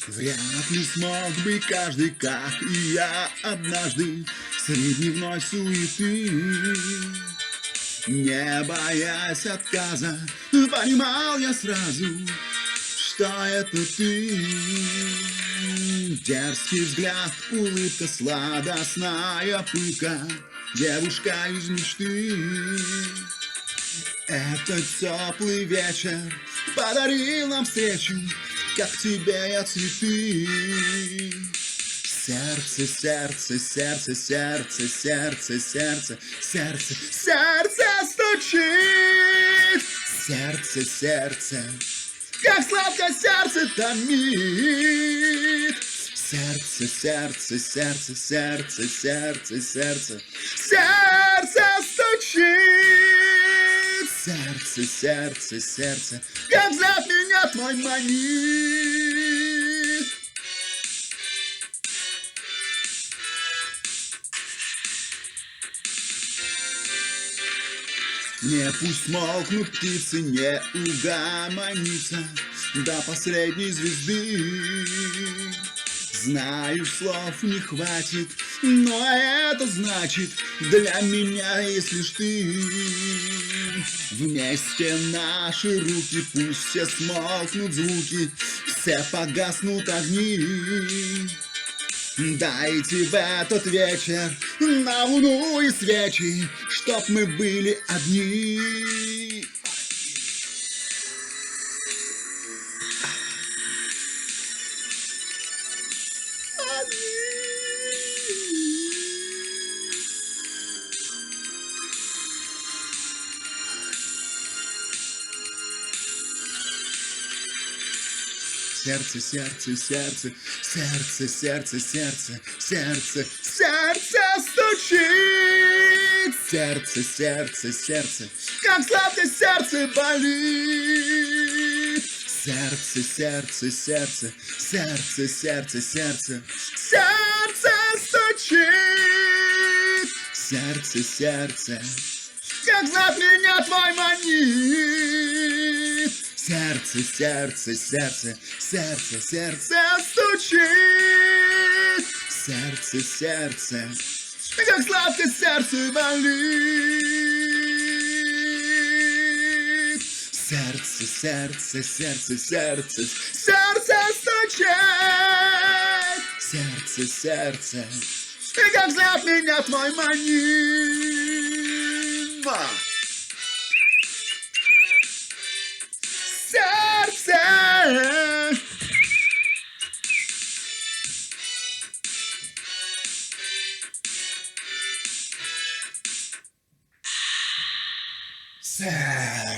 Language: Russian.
Вряд ли смог бы каждый, как и я однажды, средь дневной суеты. Не боясь отказа, понимал я сразу, что это ты. Дерзкий взгляд, улыбка, сладостная пылка, девушка из мечты. Этот теплый вечер подарил нам встречу, как тебе я цветы. Сердце, сердце, сердце, сердце, сердце, сердце, сердце, сердце стучит. Сердце, сердце, как сладко сердце томит. Сердце, сердце, сердце, сердце, сердце, сердце, сердце стучит. Сердце, сердце, сердце, как зовет меня твой манит. Не пусть молкнут птицы, не угомонится до последней звезды. Знаю, слов не хватит, но это значит для меня, если ж ты. Вместе наши руки, пусть все смолкнут звуки, все погаснут огни. Дайте в этот вечер на луну и свечи, чтоб мы были одни. Сердце, сердце, сердце, сердце, сердце, сердце, сердце, сердце стучит. Сердце, сердце, сердце, как сладко сердце болит. Сердце, сердце, сердце, сердце, сердце, сердце, сердце стучит. Сердце, сердце, как зовет меня твой манит. Сердце, сердце, сердце, сердце, сердце стучит. Сердце, сердце, как сладко сердце болит. Сердце, сердце, сердце, сердце, сердце стучит. Сердце, сердце, как зовет меня твой манит. Сердце. Сердце.